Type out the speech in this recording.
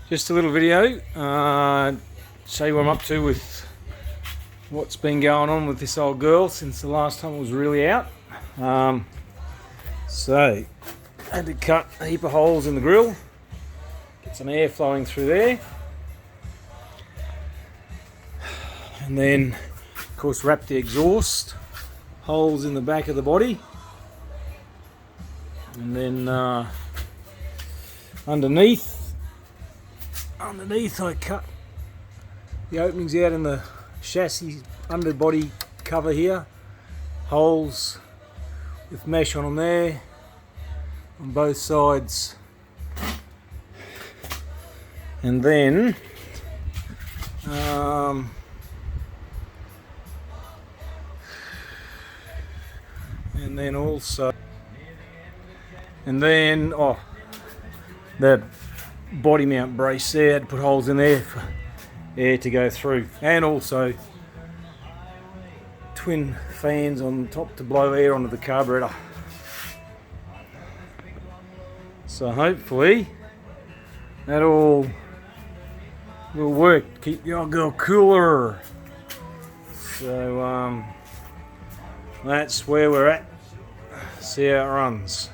Just a little video, show you what I'm up to with what's been going on with this old girl since the last time it was really out. So, had to cut a heap of holes in the grill, get some air flowing through there, and then of course wrap the exhaust holes in the back of the body, and then underneath I cut the openings out in the chassis underbody cover here, holes with mesh on them there on both sides, and then also the body mount brace there, had to put holes in there for air to go through, and also twin fans on top to blow air onto the carburetor. So hopefully that all will work, keep the old girl cooler. So that's where we're at. See how it runs.